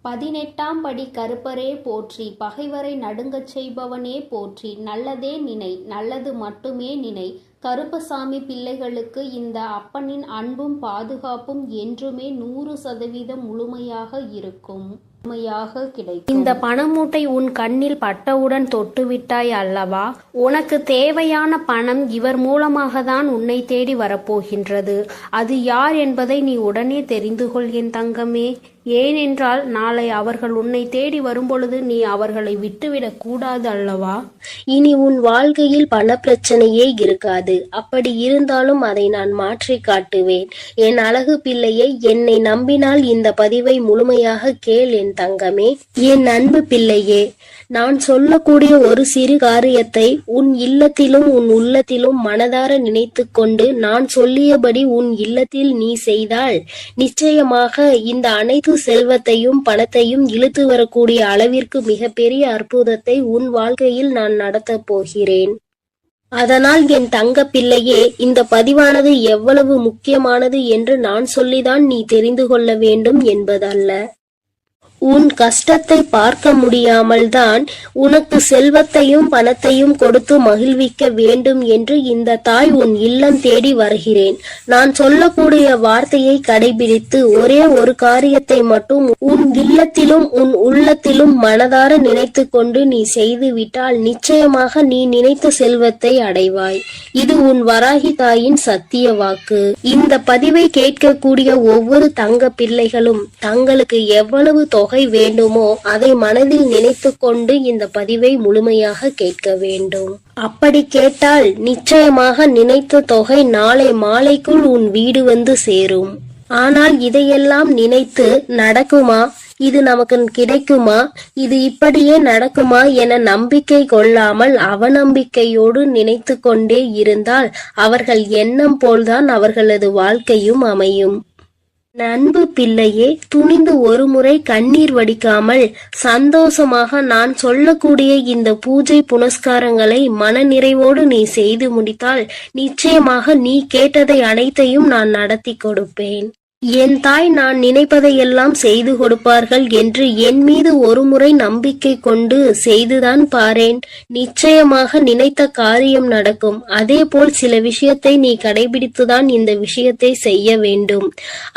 18ஆம் படி கருப்பரே போற்றி, பகைவரை நடுங்கச் செய்பவனே போற்றி, நல்லதே நினை, நல்லது மட்டுமே நினை. கருப்பசாமி பிள்ளைகளுக்கு இந்த அப்பனின் அன்பும் பாதுகாப்பும் என்றுமே 100% முழுமையாக இருக்கும், முழுமையாக கிடைக்கும். இந்த பணமூட்டை உன் கண்ணில் பட்டவுடன் தொட்டுவிட்டாய் அல்லவா? உனக்கு தேவையான பணம் இவர் மூலமாக தான் உன்னை தேடி வரப்போகின்றது. அது யார் என்பதை நீ உடனே தெரிந்து கொள் என் தங்கமே. ஏனென்றால் நாளை அவர்கள் உன்னை தேடி வரும்பொழுது நீ அவர்களை விட்டுவிடக் கூடாது அல்லவா? இனி உன் வாழ்க்கையில் பண பிரச்சனையே இருக்காது. அப்படி இருந்தாலும் அதை நான் மாற்றி காட்டுவேன். என் அழகு பிள்ளையை, என்னை நம்பினால் இந்த பதிவை முழுமையாக கேள் என் தங்கமே. என் அன்பு பிள்ளையே, நான் சொல்லக்கூடிய ஒரு சிறு காரியத்தை உன் இல்லத்திலும் உன் உள்ளத்திலும் மனதார நினைத்து கொண்டு நான் சொல்லியபடி உன் இல்லத்தில் நீ செய்தால் நிச்சயமாக இந்த அனைத்து செல்வத்தையும் பணத்தையும் இழுத்து வரக்கூடிய அளவிற்கு மிகப்பெரிய அற்புதத்தை உன் வாழ்க்கையில் நான் நடத்தப் போகிறேன். அதனால் என் தங்க பிள்ளையே, இந்த பதிவானது எவ்வளவு முக்கியமானது என்று நான் சொல்லிதான் நீ தெரிந்து கொள்ள வேண்டும் என்பதல்ல. உன் கஷ்டத்தை பார்க்க முடியாமல் தான் உனக்கு செல்வத்தையும் பணத்தையும் கொடுத்து மகிழ்விக்க வேண்டும் என்று இந்த தாய் உன் இல்லம் தேடி வருகிறேன். நான் சொல்லக்கூடிய வார்த்தையை கடைபிடித்து ஒரே ஒரு காரியத்தை மட்டும் உன் இல்லத்திலும் உன் உள்ளத்திலும் மனதார நினைத்து கொண்டு நீ செய்துவிட்டால் நிச்சயமாக நீ நினைத்த செல்வத்தை அடைவாய். இது உன் வராகி தாயின் சத்திய வாக்கு. இந்த பதிவை கேட்கக்கூடிய ஒவ்வொரு தங்க பிள்ளைகளும் தங்களுக்கு எவ்வளவு தொகை வேண்டுமோ அதை மனதில் நினைத்து கொண்டு இந்த பதிவை முழுமையாக கேட்க வேண்டும். அப்படி கேட்டால் நிச்சயமாக நினைத்த தொகை நாளை மாலைக்குள் உன் வீடு வந்து சேரும். ஆனால் இதையெல்லாம் நினைத்து நடக்குமா, இது நமக்கு கிடைக்குமா, இது இப்படியே நடக்குமா என நம்பிக்கை கொள்ளாமல் அவநம்பிக்கையோடு நினைத்து கொண்டே இருந்தால் அவர்கள் எண்ணம் போல்தான் அவர்களது வாழ்க்கையும் அமையும். அன்பு பிள்ளையே, துணிந்து ஒரு முறை கண்ணீர் வடிக்காமல் சந்தோஷமாக நான் சொல்லக்கூடிய இந்த பூஜை புனஸ்காரங்களை மன நிறைவோடு நீ செய்து முடித்தால் நிச்சயமாக நீ கேட்டதை அனைத்தையும் நான் நடத்தி கொடுப்பேன். என் தாய் நான் நினைப்பதையெல்லாம் செய்து கொடுப்பார்கள் என்று என் மீது ஒரு முறை நம்பிக்கை கொண்டு செய்துதான் பாரேன். நிச்சயமாக நினைத்த காரியம் நடக்கும். அதே போல் சில விஷயத்தை நீ கடைபிடித்துதான் இந்த விஷயத்தை செய்ய வேண்டும்.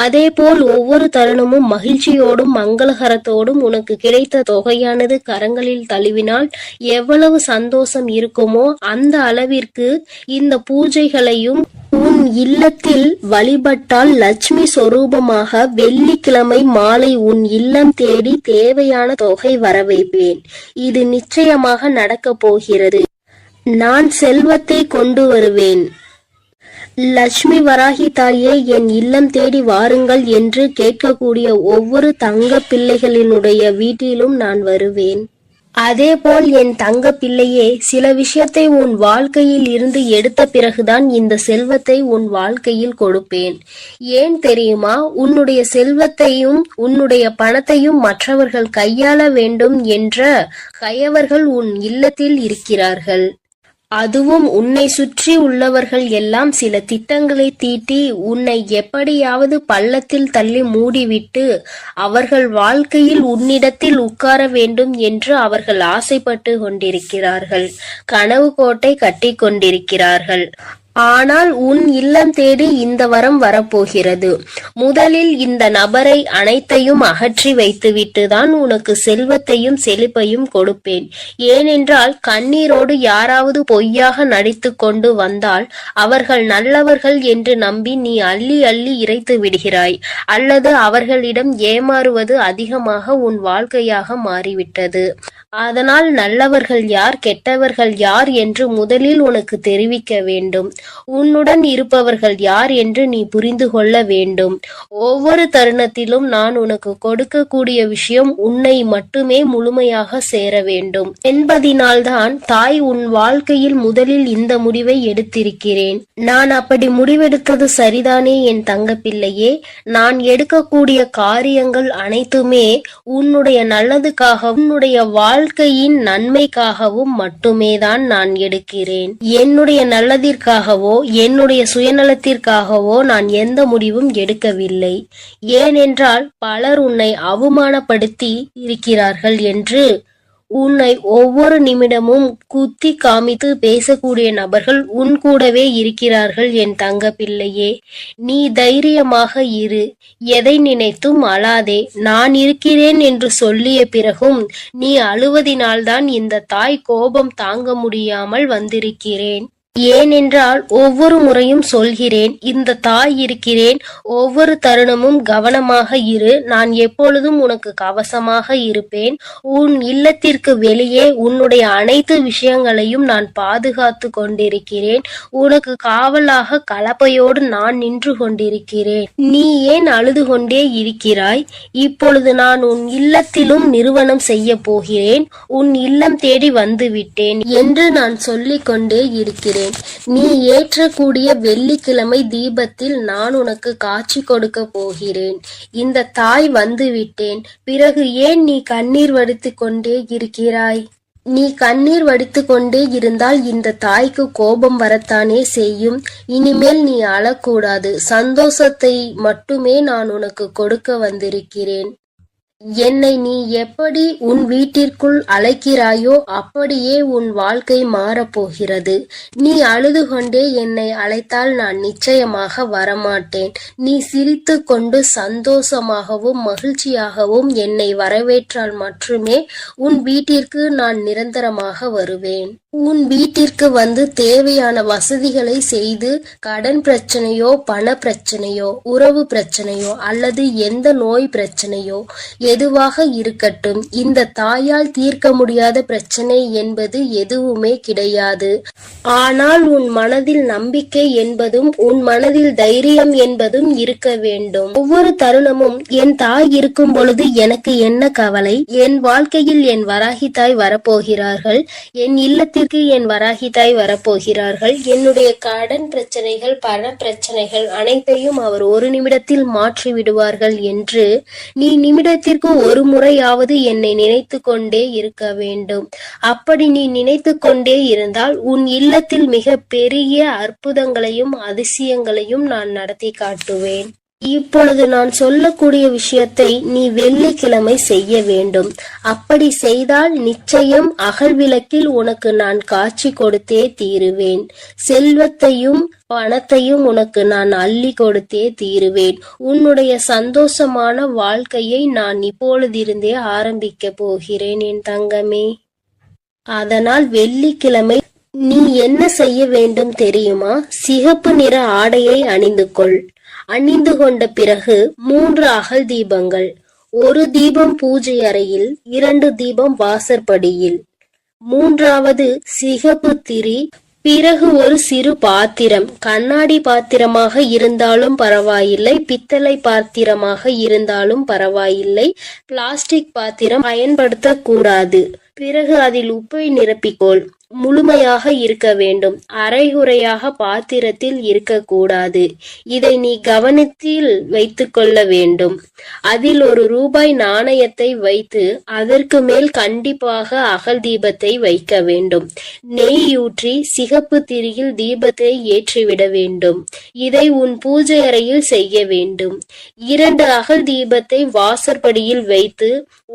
அதே போல் ஒவ்வொரு தருணமும் மகிழ்ச்சியோடும் மங்களகரத்தோடும் உனக்கு கிடைத்த தொகையானது கரங்களில் தழுவினால் எவ்வளவு சந்தோஷம் இருக்குமோ அந்த அளவிற்கு இந்த பூஜைகளையும் உன் இல்லத்தில் வழிபட்டால் லட்சுமி சொரூபமாக வெள்ளிக்கிழமை மாலை உன் இல்லம் தேடி தேவையான தொகை வரவைப்பேன். இது நிச்சயமாக நடக்கப் போகிறது. நான் செல்வத்தை கொண்டு வருவேன். லட்சுமி வராகி தாயே, என் இல்லம் தேடி வாருங்கள் என்று கேட்கக்கூடிய ஒவ்வொரு தங்க பிள்ளைகளினுடைய வீட்டிலும் நான் வருவேன். அதேபோல் என் தங்க பிள்ளையே, சில விஷயத்தை உன் வாழ்க்கையில் இருந்து எடுத்த பிறகுதான் இந்த செல்வத்தை உன் வாழ்க்கையில் கொடுப்பேன். ஏன் தெரியுமா? உன்னுடைய செல்வத்தையும் உன்னுடைய பணத்தையும் மற்றவர்கள் கையாள வேண்டும் என்ற கயவர்கள் உன் இல்லத்தில் இருக்கிறார்கள். அதுவும் உன்னை சுற்றி உள்ளவர்கள் எல்லாம் சில திட்டங்களை தீட்டி உன்னை எப்படியாவது பள்ளத்தில் தள்ளி மூடிவிட்டு அவர்கள் வாழ்க்கையில் உன்னிடத்தில் உட்கார வேண்டும் என்று அவர்கள் ஆசைப்பட்டு கொண்டிருக்கிறார்கள். கனவு கோட்டை கட்டி கொண்டிருக்கிறார்கள். ஆனால் உன் இல்லம் தேடி இந்த வரம் வரப்போகிறது. முதலில் இந்த நபரை அனைத்தையும் அகற்றி வைத்துவிட்டு தான் உனக்கு செல்வத்தையும் செழிப்பையும் கொடுப்பேன். ஏனென்றால் கண்ணீரோடு யாராவது பொய்யாக நடித்து கொண்டு வந்தால் அவர்கள் நல்லவர்கள் என்று நம்பி நீ அள்ளி அள்ளி இறைத்து விடுகிறாய். அல்லது அவர்களிடம் ஏமாறுவது அதிகமாக உன் வாழ்க்கையாக மாறிவிட்டது. அதனால் நல்லவர்கள் யார் கெட்டவர்கள் யார் என்று முதலில் உனக்கு தெரிவிக்க வேண்டும். உன்னுடன் இருப்பவர்கள் யார் என்று நீ புரிந்து கொள்ள வேண்டும். ஒவ்வொரு தருணத்திலும் நான் உனக்கு கொடுக்கக்கூடிய விஷயம் உன்னை மட்டுமே முழுமையாக சேர வேண்டும் என்பதினால்தான் தாய் உன் வாழ்க்கையில் முதலில் இந்த முடிவை எடுத்திருக்கிறேன். நான் அப்படி முடிவெடுத்தது சரிதானே என் தங்க பிள்ளையே? நான் எடுக்கக்கூடிய காரியங்கள் அனைத்துமே உன்னுடைய நல்லதுக்காக, உன்னுடைய வாழ்க்கையின் நன்மைக்காகவும் மட்டுமேதான் நான் எடுக்கிறேன். என்னுடைய நல்லதிற்காகவோ என்னுடைய சுயநலத்திற்காகவோ நான் எந்த முடிவும் எடுக்கவில்லை. ஏனென்றால் பலர் உன்னை அவமானப்படுத்தி இருக்கிறார்கள் என்று உன்னை ஒவ்வொரு நிமிடமும் குத்தி காமித்து பேசக்கூடிய நபர்கள் உன் கூடவே இருக்கிறார்கள். என் தங்க பிள்ளையே, நீ தைரியமாக இரு. எதை நினைத்தும் அழாதே. நான் இருக்கிறேன் என்று சொல்லிய பிறகும் நீ அழுவதினால்தான் இந்த தாய் கோபம் தாங்க முடியாமல் வந்திருக்கிறேன். ஏனென்றால் ஒவ்வொரு முறையும் சொல்கிறேன், இந்த தாய் இருக்கிறேன், ஒவ்வொரு தருணமும் கவனமாக இரு, நான் எப்பொழுதும் உனக்கு கவசமாக இருப்பேன். உன் இல்லத்திற்கு வெளியே உன்னுடைய அனைத்து விஷயங்களையும் நான் பாதுகாத்து கொண்டிருக்கிறேன். உனக்கு காவலாக கலப்பையோடு நான் நின்று கொண்டிருக்கிறேன். நீ ஏன் அழுது கொண்டே இருக்கிறாய்? இப்பொழுது நான் உன் இல்லத்திலும் நிறுவனம் செய்ய போகிறேன். உன் இல்லம் தேடி வந்து விட்டேன் என்று நான் சொல்லிக் கொண்டே இருக்கிறேன். நீ ஏற்றக்கூடிய வெள்ளிக்கிழமை தீபத்தில் நான் உனக்கு காட்சி கொடுக்க போகிறேன். இந்த தாய் வந்து விட்டேன். பிறகு ஏன் நீ கண்ணீர் வடித்துக் கொண்டே இருக்கிறாய்? நீ கண்ணீர் வடித்துக் கொண்டே இருந்தால் இந்த தாய்க்கு கோபம் வரத்தானே செய்யும். இனிமேல் நீ அழக்கூடாது. சந்தோஷத்தை மட்டுமே நான் உனக்கு கொடுக்க வந்திருக்கிறேன். என்னை நீ எப்படி உன் வீட்டிற்குள் அழைக்கிறாயோ அப்படியே உன் வாழ்க்கை மாறப்போகிறது. நீ அழுது கொண்டே என்னை அழைத்தால் நான் நிச்சயமாக வரமாட்டேன். நீ சிரித்து கொண்டு சந்தோஷமாகவும் மகிழ்ச்சியாகவும் என்னை வரவேற்றால் மட்டுமே உன் வீட்டிற்கு நான் நிரந்தரமாக வருவேன். உன் வீட்டிற்கு வந்து தேவையான வசதிகளை செய்து கடன் பிரச்சனையோ பண பிரச்சனையோ உறவு பிரச்சனையோ அல்லது எந்த நோய் பிரச்சனையோ எதுவாக இருக்கட்டும், இந்த தாயால் தீர்க்க முடியாத பிரச்சனை என்பது எதுவுமே கிடையாது. ஆனால் உன் மனதில் நம்பிக்கை என்பதும் உன் மனதில் தைரியம் என்பதும் இருக்க வேண்டும். ஒவ்வொரு தருணமும் என் தாய் இருக்கும் பொழுது எனக்கு என்ன கவலை? என் வாழ்க்கையில் என் வராகி தாய் வரப்போகிறார்கள். என் இல்லத்திற்கு என் வராகி தாய் வரப்போகிறார்கள். என்னுடைய கடன் பிரச்சனைகள் பண பிரச்சனைகள் அனைத்தையும் அவர் ஒரு நிமிடத்தில் மாற்றி விடுவார்கள் என்று நீ நிமிடத்திற்கு ஒரு முறையாவது என்னை நினைத்து கொண்டே இருக்க வேண்டும். அப்படி நீ நினைத்து கொண்டே இருந்தால் உன் இல்லத்தில் மிக பெரிய அற்புதங்களையும் அதிசயங்களையும் நான் நடத்தி காட்டுவேன். இப்பொழுது நான் சொல்லக்கூடிய விஷயத்தை நீ வெள்ளிக்கிழமை செய்ய வேண்டும். அப்படி செய்தால் நிச்சயம் அகல்விளக்கில் உனக்கு நான் காட்சி கொடுத்தே தீருவேன். செல்வத்தையும் பணத்தையும் உனக்கு நான் அள்ளி கொடுத்தே தீருவேன். உன்னுடைய சந்தோஷமான வாழ்க்கையை நான் இப்பொழுதிருந்தே ஆரம்பிக்க போகிறேன் என் தங்கமே. அதனால் வெள்ளிக்கிழமை நீ என்ன செய்ய வேண்டும் தெரியுமா? சிகப்பு நிற ஆடையை அணிந்து கொள். அணிந்து கொண்ட பிறகு 3 அகல் தீபங்கள், 1 தீபம் பூஜை அறையில், 2 தீபம் வாசற்படியில், 3வது சிகப்பு திரி. பிறகு ஒரு சிறு பாத்திரம், கண்ணாடி பாத்திரமாக இருந்தாலும் பரவாயில்லை, பித்தளை பாத்திரமாக இருந்தாலும் பரவாயில்லை, பிளாஸ்டிக் பாத்திரம் பயன்படுத்தக்கூடாது. பிறகு அதில் உப்பை நிரப்பிக்கொள். முழுமையாக இருக்க வேண்டும். அரைகுறையாக பாத்திரத்தில் இருக்கக்கூடாது. இதை நீ கவனத்தில் வைத்துக் கொள்ள வேண்டும். அதில் ₹1 நாணயத்தை வைத்து அதற்கு மேல் கண்டிப்பாக அகல் தீபத்தை வைக்க வேண்டும். நெய் ஊற்றி சிகப்பு திரியில் தீபத்தை ஏற்றிவிட வேண்டும். இதை உன் பூஜை அறையில் செய்ய வேண்டும். 2 அகல் தீபத்தை வாசற்படியில் வைத்து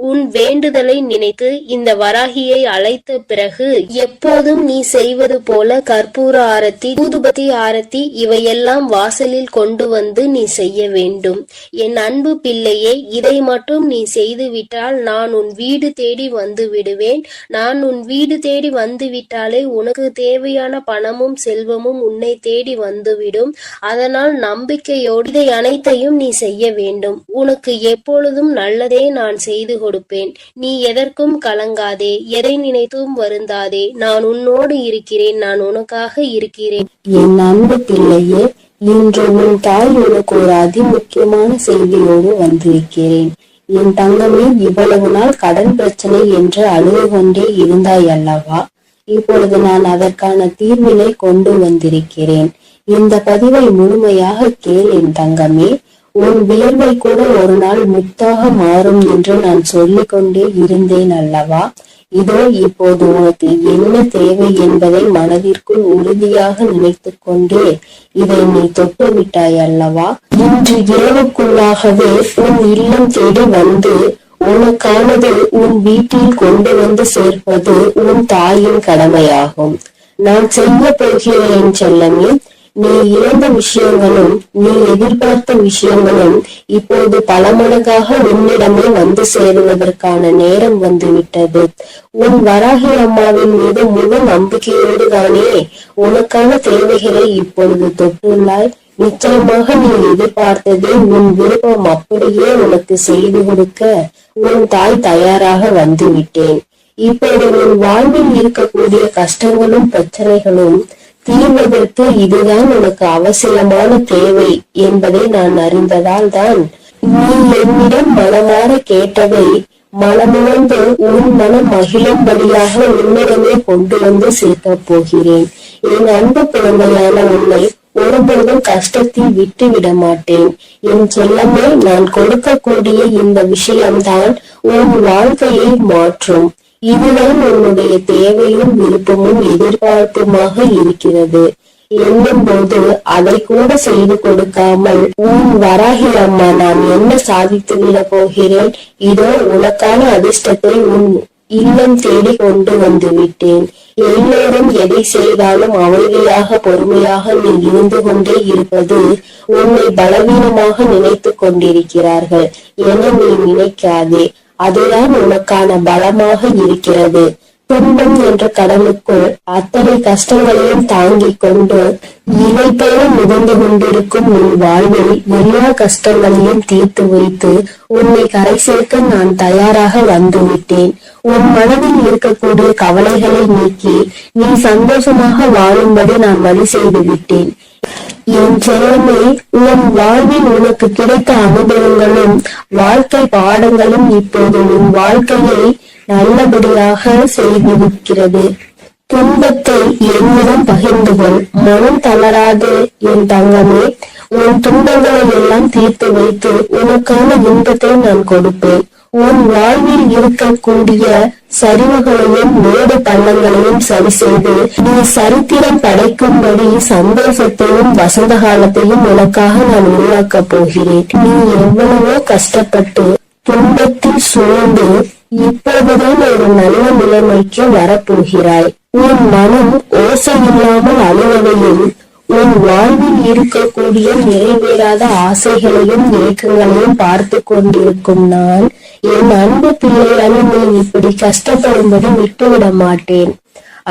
உன் வேண்டுதலை நினைத்து இந்த வராகியை அழைத்த பிறகு எப்போதும் நீ செய்வது போல கற்பூர ஆரத்தி, ஊதுபத்தி ஆரத்தி இவையெல்லாம் வாசலில் கொண்டு வந்து நீ செய்ய வேண்டும். என் அன்பு பிள்ளையே, இதை மட்டும் நீ செய்துவிட்டால் நான் உன் வீடு தேடி வந்து விடுவேன். நான் உன் வீடு தேடி வந்து விட்டாலே உனக்கு தேவையான பணமும் செல்வமும் உன்னை தேடி வந்துவிடும். அதனால் நம்பிக்கையோடு இதை அனைத்தையும் நீ செய்ய வேண்டும். உனக்கு எப்பொழுதும் நல்லதே நான் செய்து கொடுப்பேன். நீ எதற்கும் கலங்காதே, எதை நினைத்தும் வருந்தாதே. நான் உன்னோடு இருக்கிறேன், நான் உனக்காக இருக்கிறேன். என் அன்பு பிள்ளையே, இன்று உன் தாய் உனக்கு ஒரு அதிமுக்கியமான செய்தியோடு வந்திருக்கிறேன். என் தங்கமே, இவ்வளவு நாள் கடன் பிரச்சனை என்று அழுது கொண்டே இருந்தாய் அல்லவா? இப்பொழுது நான் அதற்கான தீர்வினை கொண்டு வந்திருக்கிறேன். இந்த பதிவை முழுமையாக கேள் என் தங்கமே. உன் வியர்வை கூட ஒரு நாள் முத்தாக மாறும் என்று நான் சொல்லிக் கொண்டே இருந்தேன் அல்லவா? இதோ இப்போது உனக்கு என்ன தேவை என்பதை மனதிற்குள் உறுதியாக நினைத்து கொண்டே இதை நீ தொட்டு விட்டாய் அல்லவா? இன்று இரவுக்குள்ளாகவே உன் இல்லம் தேடி வந்து உனக்கானது உன் வீட்டில் கொண்டு வந்து சேர்ப்பது உன் தாயின் கடமையாகும். நான் செய்ய போகிறேன் செல்லமே. நீ இழந்த விஷயங்களும் நீ எதிர்பார்த்த விஷயங்களும் இப்போது பல மடங்காக உன்னிடமே வந்து சேருவதற்கான நேரம் வந்துவிட்டது. உன் வராகி அம்மாவின் மீது முழு நம்பிக்கையோடு தானே உனக்கான தேவைகளை இப்பொழுது தொட்டுள்ளாய். நிச்சயமாக நீ எதிர்பார்த்ததே உன் விருப்பம் அப்படியே உனக்கு செய்து கொடுக்க உன் தாய் தயாராக வந்து விட்டேன். இப்போது உன் வாழ்வில் இருக்கக்கூடிய கஷ்டங்களும் பிரச்சனைகளும் தீர்வதற்கு இதுதான் உனக்கு அவசியமான தேவை என்பதை நான் அறிந்ததால் தான் நீ என்னிடம் மனமாற கேட்டதை மனமுணர்ந்து உன் மனம் மகிழும்படியாக உன்னிடமே கொண்டு வந்து சேர்க்க போகிறேன். என் அன்பு குழந்தையான உன்னை ஒருபோதும் கஷ்டத்தில் விட்டு விட மாட்டேன். என் செல்லமே, நான் கொடுக்கக்கூடிய இந்த விஷயம்தான் உன் வாழ்க்கையை மாற்றும். இதுதான் உன்னுடைய தேவையும் விருப்பமும் எதிர்பார்ப்புமாக இருக்கிறது என்னும் போது அதை கூட செய்து கொடுக்காமல் உன் வராகி அம்மா நான் என்ன சாதித்து விட போகிறேன்? இதோ உனக்கான அதிர்ஷ்டத்தை உன் இல்லம் தேடி கொண்டு வந்து விட்டேன். எல்லோரும் எதை செய்தாலும் அமைதியாக பொறுமையாக நீ இருந்து கொண்டே இருப்பது உன்னை பலவீனமாக நினைத்து கொண்டிருக்கிறார்கள் என நீ நினைக்காதே. அதுதான் உனக்கான பலமாக இருக்கிறது. துன்பம் என்ற கடலுக்குள் அத்தனை கஷ்டங்களையும் தாங்கிக் கொண்டு இலை போல மிதந்து கொண்டிருக்கும் உன் வாழ்வில் எல்லா கஷ்டங்களையும் தீர்த்து வைத்து உன்னை கரை சேர்க்க நான் தயாராக வந்துவிட்டேன். உன் மனதில் இருக்கக்கூடிய கவலைகளை நீக்கி நீ சந்தோஷமாக வாழும்படி நான் வழி செய்து விட்டேன். என் செல்லமே, உன் வாழ்வில் உனக்கு கிடைத்த அனுபவங்களும் வாழ்க்கை பாடங்களும் இப்போது உன் வாழ்க்கையை நல்லபடியாக செய்திருக்கிறது. துன்பத்தை என்னிடம் பகிர்ந்து கொள், மனம் தளராது என் தங்கமே. உன் துன்பங்களை எல்லாம் தீர்த்து வைத்து உனக்கான இன்பத்தை நான் கொடுப்பேன். உன் வாழ்வில் இருக்கக்கூடிய சரிவுகளையும் மேடு பள்ளங்களையும் சரி செய்து நீ சரித்திரம் படைக்கும்படி சந்தோஷத்தையும் வசந்த காலத்தையும் உனக்காக நான் உருவாக்கப் போகிறேன். நீ எவ்வளவோ கஷ்டப்பட்டு துன்பத்தில் சூழ்ந்து இப்போதுதான் ஒரு நல்ல நிலைமைக்கு வரப்போகிறாய். உன் மனம் ஓசை இல்லாமல் அழுவதையும் உன் வாழ்வில் இருக்கக்கூடிய நிறைவேறாத ஆசைகளையும் ஏக்கங்களையும் பார்த்து கொண்டிருக்கும் நான் என் அன்பு பிள்ளைகளை நீ இப்படி கஷ்டப்படும்படி விட்டுவிட மாட்டேன்.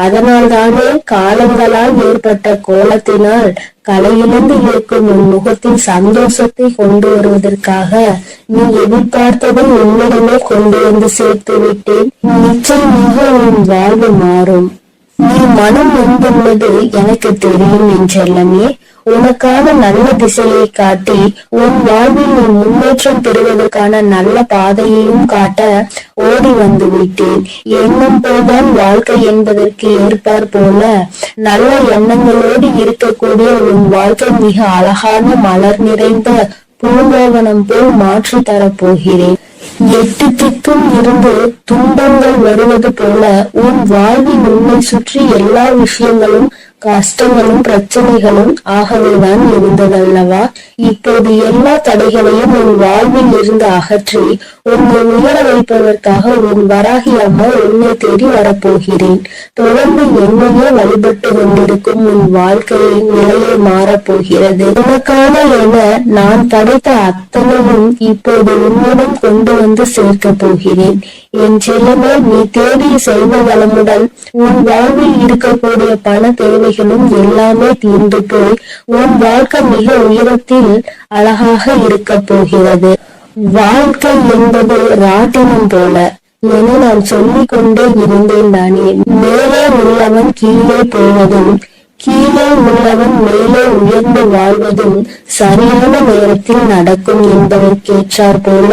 அதனால் தானே காலங்களால் ஏற்பட்ட கோலத்தினால் கலையிலிருந்து இருக்கும் உன் முகத்தில் சந்தோஷத்தை கொண்டு வருவதற்காக நீ எதிர்பார்த்ததை உன்னிடமே கொண்டு வந்து சேர்த்து விட்டேன். நிச்சயமாக உன் வாழ்வு மாறும். நீ மனம் நொந்துள்ளது எனக்கு தெரியும் என்றெல்லாமே. உனக்கான நல்ல திசையை காட்டி உன் வாழ்வில் உன் முன்னேற்றம் பெறுவதற்கான நல்ல பாதையையும் காட்ட ஓடி வந்து விட்டேன். எண்ணம் போதான் வாழ்க்கை என்பதற்கு ஏற்பார் போல நல்ல எண்ணங்களோடு இருக்கக்கூடிய உன் வாழ்க்கை மிக அழகான மலர் நிறைந்த பூங்கோவனம் போல் மாற்றி தரப்போகிறேன். எட்டு திக்கும் இருந்து துன்பங்கள் வருவது போல உன் வாழ்வில் உன்னை சுற்றி எல்லா விஷயங்களும் கஷ்டங்களும் பிரச்சனைகளும் ஆகவேதான் இருந்ததல்லவா? இப்போது எல்லா தடைகளையும் உன் வாழ்வில் இருந்து அகற்றி உன்னை உயர வைப்பதற்காக உன் வராகி அம்மா உன்னை தேடி வரப்போகிறேன். தொடர்ந்து என்னையே வழிபட்டு கொண்டிருக்கும் உன் வாழ்க்கையின் நிலையை மாறப்போகிறது. உனக்கான என நான் படைத்த அத்தனையும் இப்போது உன்னிடம் கொண்டு வந்து சேர்க்க போகிறேன். என் செல்லமே, நீ தேடிய செல்வ வளமுடன் உன் வாழ்வில் இருக்கக்கூடிய பண தேவைகளும் எல்லாமே தீர்ந்து போய் உன் வாழ்க்கை மிக உயரத்தில் அழகாக இருக்க போகிறது. வாழ்க்கை என்பது ராட்டினம் போல என நான் சொல்லிக் கொண்டே இருந்தேன் தானே. மேலே உள்ளவன் கீழே போவதும் கீழே உள்ளவன் மேலே உயர்ந்து வாழ்வதும் சரியான நேரத்தில் நடக்கும் என்பதற்கேற்றார் போல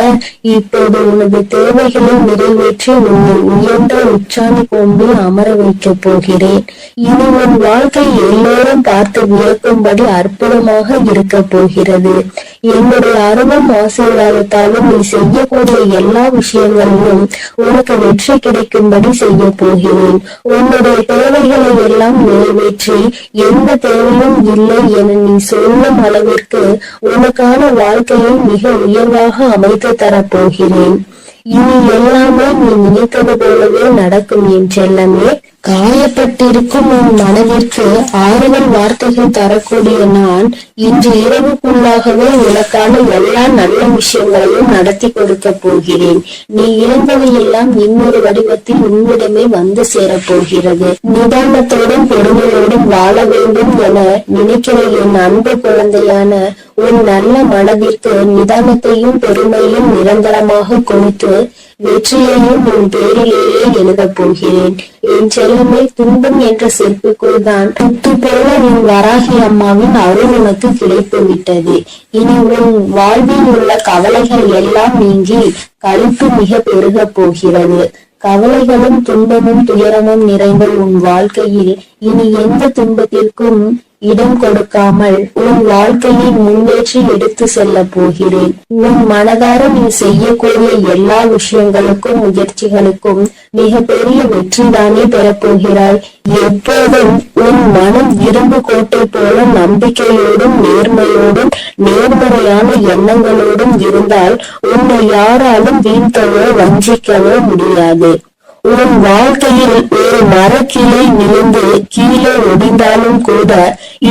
இப்போது உனது தேவைகளை நிறைவேற்றி உன்னை உயர்ந்த உச்சாணி கொம்பில் அமர வைக்கப் போகிறேன். இனி உன் வாழ்க்கை எல்லோரும் பார்த்து வியக்கும்படி அற்புதமாக இருக்க போகிறது. என்னுடைய அருளும் ஆசீர்வாதத்தாலும் நீ செய்யக்கூடிய எல்லா விஷயங்களிலும் உனக்கு வெற்றி கிடைக்கும்படி செய்ய போகிறேன். உன்னுடைய தேவைகளை எல்லாம் நிறைவேற்றி எந்த தேவையும் இல்லை என நீ சொல்லும் அளவிற்கு உனக்கான வாழ்க்கையை மிக உயர்வாக அமைத்து தரப்போகிறேன். இனி எல்லாமே நீ நினைத்தது போலவே நடக்கும் என் செல்லமே. காயப்பட்டிருக்கும் உன் மனதிற்கு ஆறுதல் வார்த்தைகள் தரக்கூடிய நான் இன்று இரவுக்குள்ளாகவே உனக்கான எல்லா நல்ல விஷயங்களையும் நடத்தி கொடுக்க போகிறேன். நீ இழந்தவையெல்லாம் இன்னொரு வடிவத்தில் உன்னிடமே வந்து சேரப்போகிறது. நிதானத்தோடும் பொறுமையோடும் வாழ வேண்டும் என நினைக்கிற என் அன்பு குழந்தையான உன் நல்ல மனதிற்கு நிதானத்தையும் பெருமையும் நிரந்தரமாக கொடுத்து வெற்றியையும் உன் பேரிலேயே எழுதப் போகிறேன். என் செல்லமே, துன்பம் என்ற செருப்புக்குள் தான் முத்து போல உன் வராகி அம்மாவின் அருள் உனக்கு கிடைத்து விட்டது. இனி உன் வாழ்வில் உள்ள கவலைகள் எல்லாம் நீங்கி களிப்பு மிக பெருக போகிறது. கவலைகளும் துன்பமும் துயரமும் நிறைந்த உன் வாழ்க்கையில் இனி எந்த துன்பத்திற்கும் இடம் கொடுக்காமல் உன் வாழ்க்கையை முன்னேற்றி எடுத்து செல்ல போகிறேன். உன் மனதார நீ செய்யக்கூடிய எல்லா விஷயங்களுக்கும் முயற்சிகளுக்கும் மிக பெரிய வெற்றிதானே பெறப்போகிறாய். எப்போதும் உன் மனம் இரும்பு கோட்டை போல நம்பிக்கையோடும் நேர்மையோடும் நேர்மறையான எண்ணங்களோடும் இருந்தால் உன்னை யாராலும் வீழ்த்தவோ வஞ்சிக்கவோ முடியாது. உன் வாழ்க்கையில் ஒரு மரக்கிளை விழுந்து கீழே ஒடிந்தாலும் கூட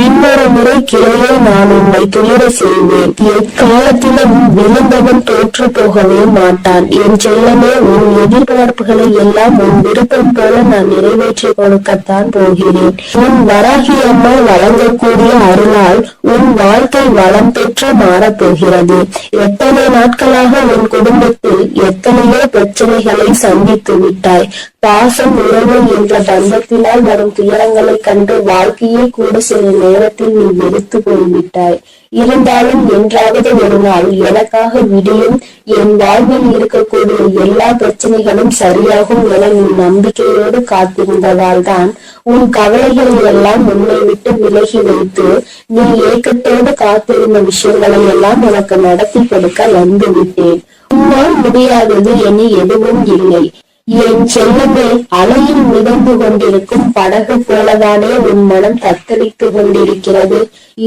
இன்னொரு முறை கிளையை நான் உன்னை துயர செய்வேன். எக்காலத்திலும் விழுந்தவன் தோற்று போகவே மாட்டான். என் செல்லமே, உன் எதிர்பார்ப்புகளை எல்லாம் உன் விருப்பம் போல நான் நிறைவேற்றி கொடுக்கத்தான் போகிறேன். உன் வராகி அம்மா வழங்கக்கூடிய அருளால் உன் வாழ்க்கை வளம் பெற்று மாறப்போகிறது. எத்தனை நாட்களாக உன் குடும்பத்தில் எத்தனையோ பிரச்சனைகளை சந்தித்து விட்டாய். பாசம், உறவு என்ற பந்தத்தினால் வரும் துயரங்களை கண்டு வாழ்க்கையை கூட சில நேரத்தில் நீ வெறுத்து போய்விட்டாய். இருந்தாலும் என்றாவது ஒரு நாள் எனக்காக விடியும், என் வாழ்வில் இருக்கக்கூடிய எல்லா பிரச்சனைகளும் சரியாகும் என நீ நம்பிக்கையோடு காத்திருந்ததால் தான் உன் கவலைகளை எல்லாம் உன்னை விட்டு விலகி வைத்து நீ ஏக்கத்தோடு காத்திருந்த விஷயங்களை எல்லாம் உனக்கு நடத்தி கொடுக்க வந்து விட்டேன். உன்னால் முடியாதது என எதுவும் இல்லை. என் செல்லமே, அலையில் மிதந்து கொண்டிருக்கும் படகு போலதானே உன் மனம் தத்தளித்து கொண்டிருக்கிறது.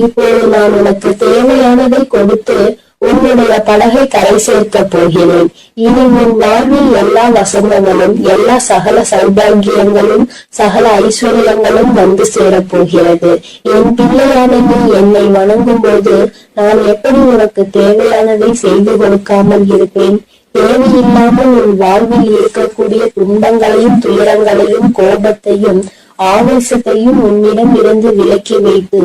இப்போது நான் உனக்கு தேவையானதை கொடுத்து உன்னுடைய படகை கரை சேர்க்க போகிறேன். இனி உன் வாழ்வில் எல்லா வசந்தங்களும் எல்லா சகல சௌபாகியங்களும் சகல ஐஸ்வர்யங்களும் வந்து சேரப்போகிறது. என் பிள்ளையான நீ என்னை வணங்கும் போது நான் எப்படி உனக்கு தேவையானதை செய்து கொடுக்காமல் இருப்பேன்? தேவையில்லாமல் உன் வாழ்வில் இருக்கக்கூடிய துன்பங்களையும் துயரங்களையும் கோபத்தையும் ஆவேசத்தையும் உன்னிடம் இருந்து விலக்கி வைத்து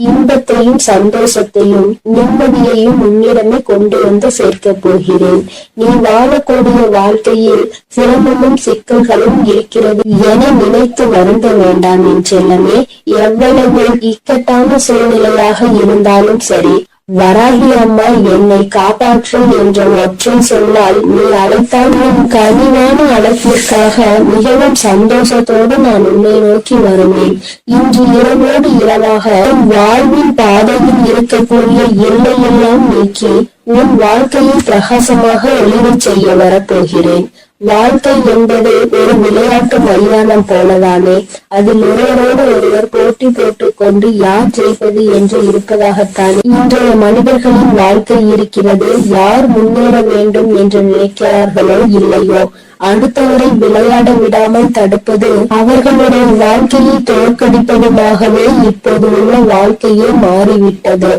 இன்பத்தையும் சந்தோஷத்தையும் நிம்மதியையும் உன்னிடமே கொண்டு வந்து சேர்க்க போகிறேன். நீ வாழக்கூடிய வாழ்க்கையில் சிரமமும் சிக்கல்களும் இருக்கிறது என நினைத்து வருந்த வேண்டாம் என் செல்லமே. எவ்வளவு இக்கட்டான சூழ்நிலையாக இருந்தாலும் சரி, வராகி அம்மா என்னை காப்பாற்று என்ற ஒற்றை சொன்னால் நீ அழைத்தால் உன் கனிவான அழைப்பிற்காக மிகவும் சந்தோஷத்தோடு நான் உன்னை நோக்கி வருவேன். இன்று இரவோடு இரவாக வாழ்வின் பாதையில் இருக்கக்கூடிய எல்லையெல்லாம் நீக்கி உன் வாழ்க்கையை பிரகாசமாக ஒளிரச் செய்ய வரப்போகிறேன். வாழ்க்கை என்பது ஒரு விளையாட்டு மைதானம் போலதானே. அதில் ஒருவரோடு ஒருவர் போட்டி போட்டுக் கொண்டு யார் ஜெயிப்பது என்று இருப்பதாகத்தான் இன்றைய மனிதர்களின் வாழ்க்கை இருக்கிறது. யார் முன்னேற வேண்டும் என்று நினைக்கிறார்களோ இல்லையோ, அடுத்தவரை விளையாட விடாமல் தடுப்பது அவர்களுடைய வாழ்க்கையை தோற்கடிப்பதுமாகவே இப்போது உள்ள வாழ்க்கையே மாறிவிட்டது.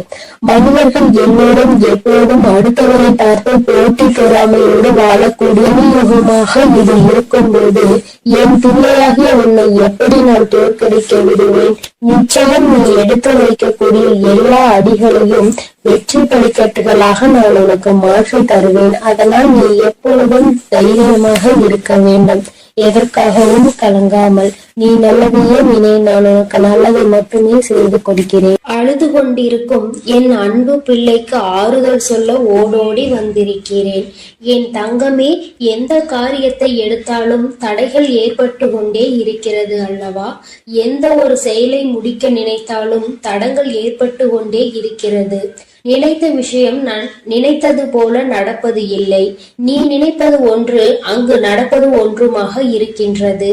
மனிதர்கள் எல்லோரும் எப்போதும் அடுத்தவரை பார்த்து போட்டி பொறாமையோடு வாழக்கூடிய யுகமாக இது இருக்கும் போது என் பிள்ளையாகிய உன்னை எப்படி நான் தோற்கடிக்க விடுவேன்? நிச்சயம் நீ எடுத்து வைக்கக்கூடிய எல்லா அடிகளையும் வெற்றி படிக்கட்டுகளாக நான் உனக்கு மாற்றி தருவேன். அதனால் நீ எப்பொழுதும் தைரியமாக இருக்க வேண்டும். எதற்காகவும் கலங்காமல் நீ நல்லதையே நினை, நான் உனக்கு நல்லதை மட்டுமே செய்து கொடுக்கிறேன். அழுது கொண்டிருக்கும் என் அன்பு பிள்ளைக்கு ஆறுதல் சொல்ல ஓடோடி வந்திருக்கிறேன். என் தங்கமே, எந்த காரியத்தை எடுத்தாலும் தடைகள் ஏற்பட்டு கொண்டே இருக்கிறது அல்லவா? எந்த ஒரு செயலை முடிக்க நினைத்தாலும் தடங்கள் ஏற்பட்டு கொண்டே இருக்கிறது. நினைத்த விஷயம் நான் நினைத்தது போல நடப்பது இல்லை. நீ நினைப்பது ஒன்று, அங்கு நடப்பது ஒன்றுமாக இருக்கின்றது.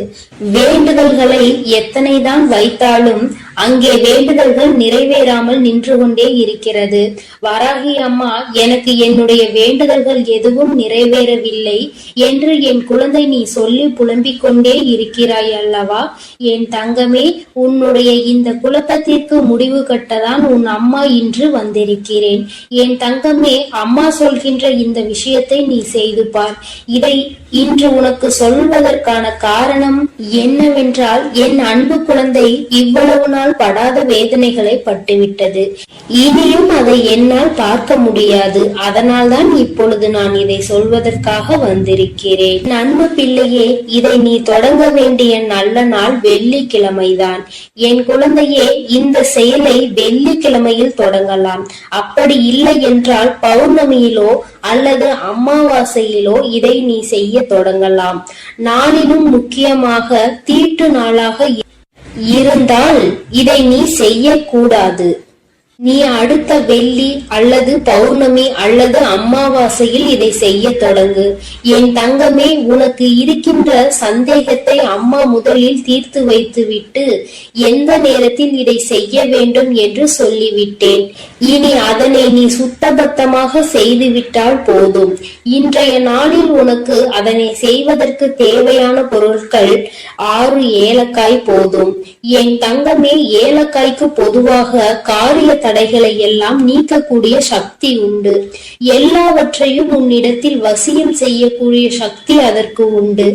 வேண்டுதல்களை எத்தனைதான் வைத்தாலும் அங்கே வேண்டுதல்கள் நிறைவேறாமல் நின்று கொண்டே இருக்கிறது. வராகி அம்மா, எனக்கு என்னுடைய வேண்டுதல்கள் எதுவும் நிறைவேறவில்லை என்று என் குழந்தை நீ சொல்லி புலம்பிக் கொண்டே இருக்கிறாய் அல்லவா? என் தங்கமே, உன்னுடைய இந்த குழப்பத்திற்கு முடிவு கட்டதான் உன் அம்மா இன்று வந்திருக்கிறேன். என் தங்கமே, அம்மா சொல்கின்ற இந்த விஷயத்தை நீ செய்து பார். இதை இன்று உனக்கு சொல்வதற்கான காரணம் என்னவென்றால், என் அன்பு குழந்தை இவ்வளவு நாள் படாத வேதனைகளை பட்டுவிட்டது. இனியும் அதை என்னால் பார்க்க முடியாது. அதனால்தான் இப்பொழுது நான் இதை சொல்வதற்காக வந்திருக்கிறேன். அன்பு பிள்ளையே, இதை நீ தொடங்க வேண்டிய நல்ல நாள் வெள்ளிக்கிழமைதான். என் குழந்தையே, இந்த செயலை வெள்ளிக்கிழமையில் தொடங்கலாம். அப்படி இல்லை என்றால் பௌர்ணமியிலோ அல்லது அமாவாசையிலோ இதை நீ செய்ய தொடங்கலாம். நாளிலும் முக்கியமாக தீட்டு நாளாக இருந்தால் இதை நீ செய்யக்கூடாது. நீ அடுத்த வெள்ளி அல்லது பௌர்ணமி அல்லது அமாவாசையில் இதை செய்ய தொடங்கு. என் தங்கமே, உனக்கு இருக்கின்ற சந்தேகத்தை அம்மா முதலில் தீர்த்து வைத்து விட்டு எந்த நேரத்தில் இதை செய்ய வேண்டும் என்று சொல்லிவிட்டேன். இனி அதனை நீ சுத்தபத்தமாக செய்துவிட்டால் போதும். இன்றைய நாளில் உனக்கு அதனை செய்வதற்கு தேவையான பொருட்கள் 6 ஏலக்காய் போதும். என் தங்கமே, ஏலக்காய்க்கு பொதுவாக காரிய தடைகளை எல்லாம் நீக்கக்கூடிய சக்தி உண்டு. எல்லாவற்றையும் உன்னிடத்தில் வசியம் செய்யக்கூடிய சக்தி அதற்கு உண்டு.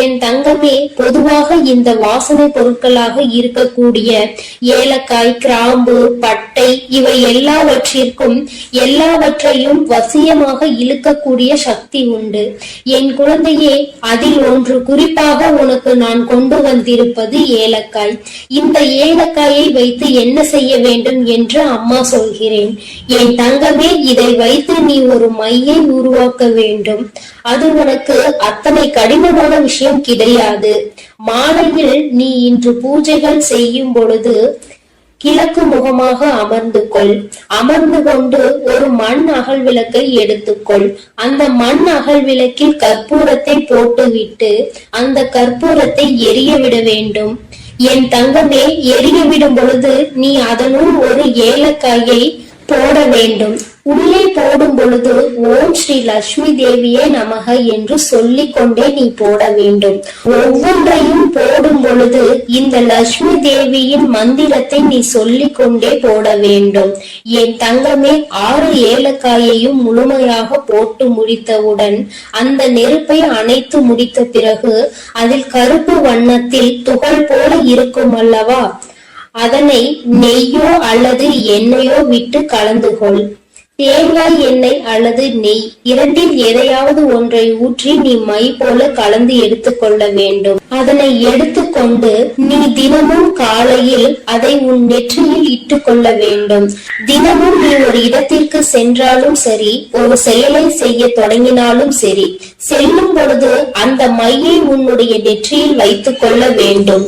என் தங்கமே, பொதுவாக இந்த வாசனை பொருட்களாக இருக்கக்கூடிய ஏலக்காய், கிராம்பு, பட்டை இவை எல்லாவற்றையும் வசியமாக இழுக்கக்கூடிய சக்தி உண்டு. என் குழந்தையே, அதில் ஒன்று குறிப்பாக உனக்கு நான் கொண்டு வந்திருப்பது ஏலக்காய். இந்த ஏலக்காயை வைத்து என்ன செய்ய வேண்டும் என்று அம்மா சொல்கிறேன். என் தங்கமே, இதை வைத்து நீ ஒரு மையை உருவாக்க வேண்டும். அது உனக்கு அத்தனை கடினமான விஷயம் கிடையாது. மாலையில் நீ இன்று பூஜைகள் செய்யும் பொழுது கிழக்கு முகமாக அமர்ந்து கொண்டு ஒரு மண் அகல் விளக்கை எடுத்துக்கொள். அந்த மண் அகல் விளக்கில் கற்பூரத்தை போட்டுவிட்டு அந்த கற்பூரத்தை எரிய விட வேண்டும். என் தங்கமே, எரிய விடும் பொழுது நீ அதனுள் ஒரு ஏலக்காயை போட வேண்டும். உள்ளே போடும் பொழுது ஓம் ஸ்ரீ லட்சுமி தேவியே நமக என்று சொல்லிக் கொண்டே நீ போட வேண்டும். ஒவ்வொன்றையும் போடும் பொழுது இந்த லட்சுமி தேவியின் மந்திரத்தை நீ சொல்லிக் கொண்டே போட வேண்டும். என் தங்கமே, 6 ஏலக்காயையும் முழுமையாக போட்டு முடித்தவுடன் அந்த நெருப்பை அணைத்து முடித்த பிறகு அதில் கருப்பு வண்ணத்தில் துகள் போல இருக்கும் அல்லவா, அதனை நெய்யோ அல்லது எண்ணெயோ விட்டு கலந்து கொள். தேங்காய் எண்ணெய் அல்லது நெய் இரண்டில் எதையாவது ஒன்றை ஊற்றி நீ மை போல கலந்து எடுத்துக்கொள்ள வேண்டும். அதனை எடுத்துக்கொண்டு நீ தினமும் காலையில் அதை உன் நெற்றியில் இட்டுக் கொள்ள வேண்டும். தினமும் நீ ஒரு இடத்திற்கு சென்றாலும் சரி, ஒரு செயலை செய்ய தொடங்கினாலும் சரி, செல்லும் பொழுது அந்த மையை உன்னுடைய நெற்றியில் வைத்துக் கொள்ள வேண்டும்.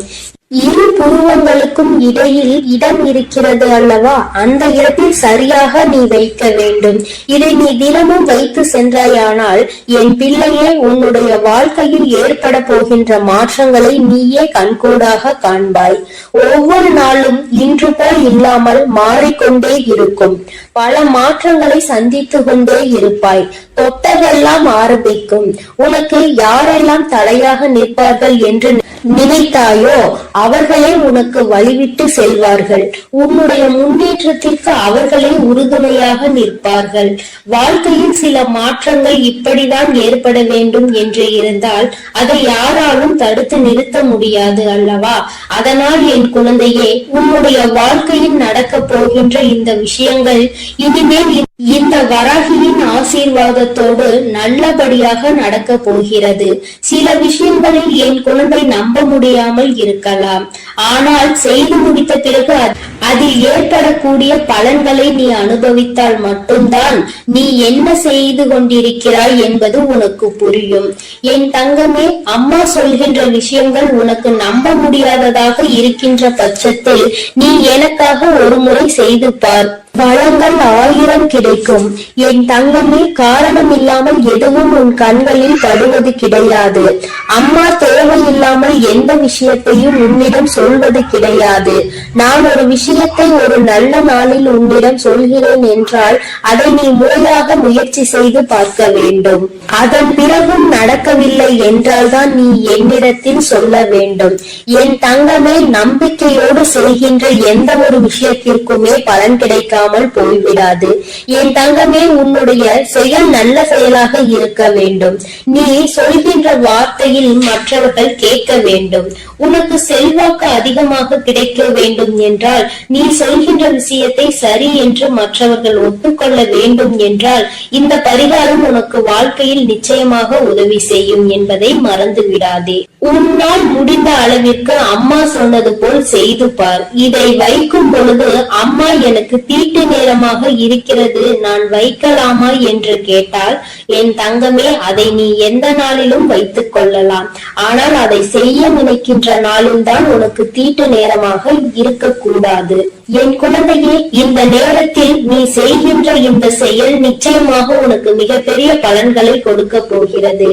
இரு புருவங்களுக்கும் இடையில் இடம் இருக்கிறது அல்லவா, அந்த இடத்தில் சரியாக நீ வைக்க வேண்டும். இதை நீ தினமும் வைத்து சென்றாயானால் என் பிள்ளையே, உன்னுடைய வாழ்க்கையில் ஏற்பட போகின்ற மாற்றங்களை நீயே கண்கூடாக காண்பாய். ஒவ்வொரு நாளும் இன்று போல் இல்லாமல் மாறிக்கொண்டே இருக்கும். பல மாற்றங்களை சந்தித்து கொண்டே இருப்பாய். தொட்டதெல்லாம் ஆரம்பிக்கும். உனக்கு யாரெல்லாம் தடையாக நிற்பார்கள் என்று நினைத்தாயோ அவர்களே உனக்கு வழிவிட்டு செல்வார்கள். உன்னுடைய முன்னேற்றத்திற்கு அவர்களே உறுதுணையாக நிற்பார்கள். வாழ்க்கையில் சில மாற்றங்கள் இப்படிதான் ஏற்பட வேண்டும் என்று இருந்தால் அதை யாராலும் தடுத்து நிறுத்த முடியாது அல்லவா? அதனால் என் குழந்தையே, உன்னுடைய வாழ்க்கையில் நடக்க போகின்ற இந்த விஷயங்கள் இனிமேல் இந்த வராகியின் ஆசீர்வாதத்தோடு நல்லபடியாக நடக்க போகிறது. சில விஷயங்களில் என் குழந்தை நம்ப முடியாமல் இருக்கலாம். ஆனால் செய்து முடித்த பிறகு அதில் ஏற்படக்கூடிய பலன்களை நீ அனுபவித்தால் மட்டும்தான் நீ என்ன செய்து கொண்டிருக்கிறாய் என்பது உனக்கு புரியும். என் தங்கமே, அம்மா சொல்கின்ற விஷயங்கள் உனக்கு நம்ப முடியாததாக இருக்கின்ற பட்சத்தில் நீ எனக்காக ஒரு முறை செய்து பார். வளங்கள் 1000 கிடைக்கும். என் தங்கமே, காரணம் இல்லாமல் எதுவும் உன் கண்களில் படுவது கிடையாது. அம்மா தேவையில்லாமல் எந்த விஷயத்தையும் உன்னிடம் சொல்வது கிடையாது. நான் ஒரு விஷயத்தை ஒரு நல்ல நாளில் உன்னிடம் சொல்கிறேன் என்றால் அதை நீ முறையாக முயற்சி செய்து பார்க்க வேண்டும். அதன் பிறகும் நடக்கவில்லை என்றால் தான் நீ என்னிடத்தில் சொல்ல வேண்டும். என் தங்கமே, நம்பிக்கையோடு செய்கின்ற எந்த ஒரு விஷயத்திற்குமே பலன் கிடைக்காமல் போய்விடாது. என் தங்கமே, உன்னுடைய செயல் நல்ல செயலாக இருக்க வேண்டும். நீ சொல்கின்ற வார்த்தையில் மற்றவர்கள் கேட்க வேண்டும். உனக்கு செல்வாக்கு அதிகமாக கிடைக்க வேண்டும் என்றால் நீ சொல்கின்ற விஷயத்தை சரி என்று மற்றவர்கள் ஒத்துக்கொள்ள வேண்டும் என்றால் இந்த பரிகாரம் உனக்கு வாழ்க்கையில் நிச்சயமாக உதவி செய்யும் என்பதை மறந்து விடாதே. உன்னால் முடிந்த அளவிற்கு அம்மா சொன்னது போல் செய்து பார். இதை வைக்கும் பொழுது அம்மா எனக்கு தீட்டு நேரமாக இருக்கிறது, நான் வைக்கலாமா என்று கேட்டால் என் தங்கமே, அதை நீ எந்த நாளிலும் வைத்துக் கொள்ளலாம். ஆனால் அதை செய்ய நினைக்கின்ற நாளில் தான் உனக்கு தீட்டு நேரமாக இருக்கக்கூடாது. என் குழந்தையே, இந்த நேரத்தில் நீ செய்கின்ற இந்த செயல் நிச்சயமாக உனக்கு மிகப்பெரிய பலன்களை கொடுக்க போகிறது.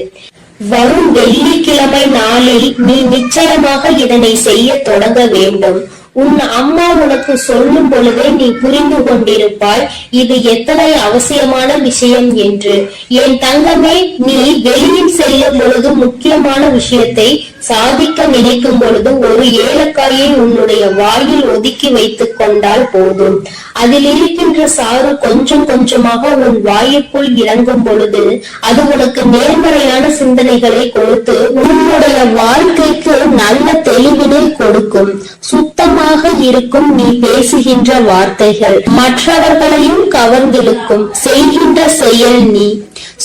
வரும் வெள்ளிக்கிழமை நாளில் நீ நிச்சயமாக இதனை செய்ய தொடங்க வேண்டும். உன் அம்மா உனக்கு சொல்லும் பொழுதே நீ புரிந்து கொண்டிருப்பாய் இது எத்தனை அவசியமான விஷயம் என்று. என் தங்கமே, நீ வெளியில் செல்லும் பொழுது முக்கியமான விஷயத்தை சாதிக்க நினைக்கும் பொழுது ஒரு ஏலக்காயை உன்னுடைய வாயில் ஒதுக்கி வைத்துக் கொண்டால் போதும். அதில் இருக்கின்ற சாறு கொஞ்சம் கொஞ்சமாக உன் வாயுக்குள் இறங்கும் பொழுது அது உனக்கு நேர்மறையான சிந்தனைகளை கொடுத்து உன்னுடைய வாழ்க்கைக்கு நல்ல தெளிவினை கொடுக்கும். சுத்தமாக இருக்கும் நீ பேசுகின்ற வார்த்தைகள் மற்றவர்களையும் கவர்ந்திருக்கும். செய்கின்ற செயல் நீ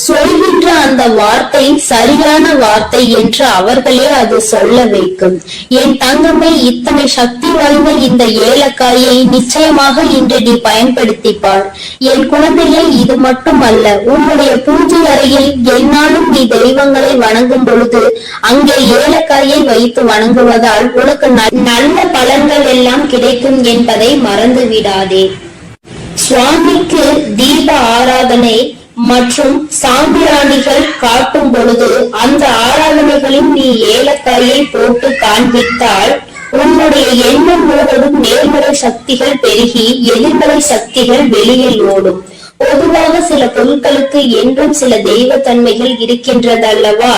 சொல்கின்ற அந்த வார்த்தை சரியான வார்த்தை என்று அவர்களே அது சொல்ல வைக்கும். என் தங்கமே, இத்தனை சக்தி வாய்ந்த இந்த ஏலக்காயை நிச்சயமாக இன்று நீ பயன்படுத்திப்பார். என் குழந்தையே, இது மட்டுமல்ல, உன்னுடைய பூஜை அறையில் என்னாலும் நீ தெய்வங்களை வணங்கும் பொழுது அங்கே ஏலக்காயை வைத்து வணங்குவதால் உனக்கு நல்ல பலன்கள் எல்லாம் கிடைக்கும் என்பதை மறந்து விடாதே. சுவாமிக்கு தீப ஆராதனை மற்றும் சாம்பிராணிகள் காட்டும் பொழுது அந்த ஆராதனைகளில் நீ ஏலக்காயை போட்டு காண்பித்தால் உன்னுடைய எண்ணம் முழுவதும் நேர்மறை சக்திகள் பெருகி எதிர்மறை சக்திகள் வெளியில் ஓடும். பொதுவாக சில பொருட்களுக்கு என்றும் சில தெய்வ தன்மைகள் இருக்கின்றது அல்லவா?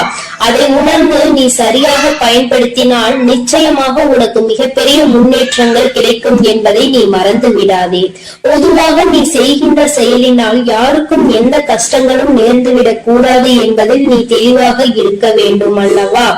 அதை உணர்ந்து நீ சரியாக பயன்படுத்தினால் நிச்சயமாக உனக்கு மிகப்பெரிய முன்னேற்றங்கள் கிடைக்கும் என்பதை நீ மறந்து விடாதே. பொதுவாக நீ செய்கின்ற செயலினால் யாருக்கும் எந்த கஷ்டங்களும் நேர்ந்துவிடக் கூடாது என்பதில் நீ தெளிவாக இருக்க வேண்டும் அல்லவா?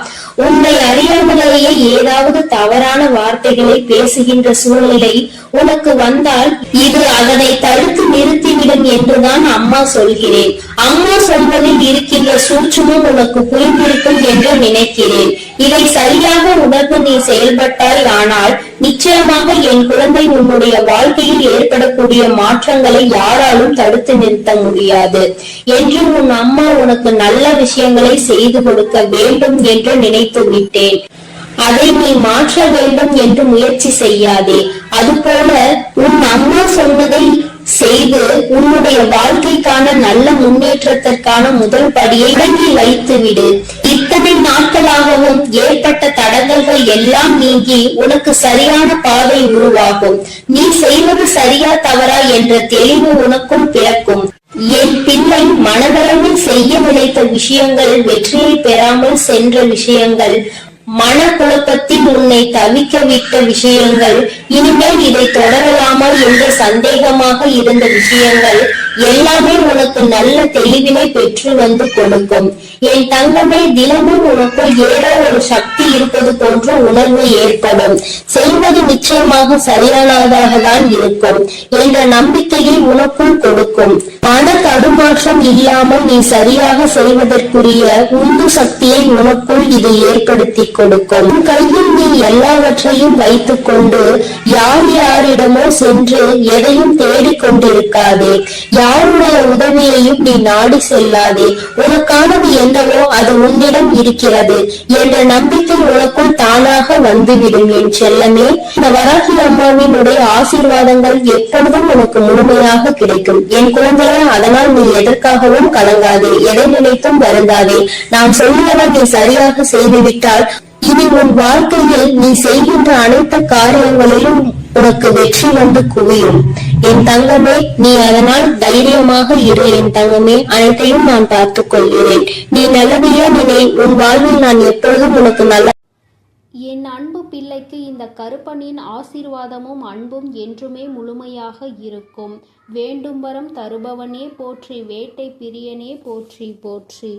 உன்னை அறியாமலேயே ஏதாவது தவறான வார்த்தைகளை பேசுகின்ற சூழ்நிலை உனக்கு வந்தால் இது அதனை தடுத்து நிறுத்திவிடும் என்றுதான் அம்மா சொல்கிறேன். அம்மா சொல்வதில் இருக்கின்ற சூட்சுமம் உனக்கு புரிந்திருக்கும் என்று நினைக்கிறேன். இதை சரியாக உணர்ந்து நீ செயல்பட்டாய் ஆனால் நிச்சயமாக என் குழந்தை உன்னுடைய வாழ்க்கையில் ஏற்படக்கூடிய மாற்றங்களை யாராலும் தடுத்து நிறுத்த முடியாது என்று உன் அம்மா உனக்கு நல்ல விஷயங்களை செய்து கொடுக்க வேண்டும் என்று நினைத்து விட்டேன். அதை நீ மாற்ற வேண்டும் என்று முயற்சி செய்யாதே. அதுபோல உன் அம்மா சொன்னதை செய்து உன்னுடைய வாழ்க்கைக்கான நல்ல முன்னேற்றத்திற்கான முதல் படியை இறங்கி வைத்து விடு. இத்தனை நாட்களாகவும் ஏற்பட்ட தடங்கல்கள் எல்லாம் நீங்கி உனக்கு சரியான பாதை உருவாகும். நீ செய்வது சரியா தவறா என்ற தெளிவு உனக்கும் பிறக்கும். என் பிள்ளை, மனதளவில் செய்ய நினைத்த விஷயங்கள் வெற்றியை பெறாமல் சென்ற விஷயங்கள் மனக்குழப்பத்தில் உன்னை தவிக்க விட்ட விஷயங்கள், இனிமேல் இதை தொடரலாமா என்ற சந்தேகமாக இருந்த விஷயங்கள் எல்லாமே உனக்கு நல்ல தெளிவினை பெற்று வந்து கொடுக்கும். என் தங்கமே, தினமும் உனக்குள் ஏதோ ஒரு சக்தி இருப்பது போன்ற உணர்வு ஏற்படும். செய்வது நிச்சயமாக சரியானதாக தான் இருக்கும் என்ற நம்பிக்கையை உனக்குள் கொடுக்கும். மன தடுமாற்றம் இல்லாமல் நீ சரியாக செய்வதற்குரிய உந்து சக்தியை உனக்குள் இது ஏற்படுத்தி கொடுக்கும். கையில் நீ எல்லாவற்றையும் வைத்துக் கொண்டு யார் யாரிடமோ சென்று எதையும் தேடிக்கொண்டிருக்காதே. யாருடைய உதவியையும் நீ நாடி செல்லாதே. உனக்கானது என்னவோ அது உன்னிடம் இருக்கிறது என்ற நம்பிக்கை உனக்குள் தானாக வந்துவிடும் என் செல்லமே. இந்த வராகி அம்மாவினுடைய ஆசீர்வாதங்கள் எப்பொழுதும் உனக்கு முழுமையாக கிடைக்கும் என் குழந்தையா. அதனால் நீ எதற்காகவும் கலங்காதே, எதை நினைத்தும் வருந்தாதே. நான் சொல்லுவதை நீ சரியாக செய்துவிட்டால் இனி உன் வாழ்க்கையில் நீ செய்கின்ற அனைத்து காரியங்களிலும் உனக்கு வெற்றி வந்து குவியும் என் தங்கமே. நீ அதனால் தைரியமாக இரு என் தங்கமே. அனைத்தையும் நான் பார்த்துக் கொள்கிறேன். நீ நல்லதையே நினை. உன் வாழ்வில் நான் எப்பொழுதும் உனக்கு நல்ல. என் அன்பு பிள்ளைக்கு இந்த கருப்பனின் ஆசீர்வாதமும் அன்பும் என்றுமே முழுமையாக இருக்கும். வேண்டும் வரம் தருபவனே போற்றி, வேட்டை பிரியனே போற்றி போற்றி.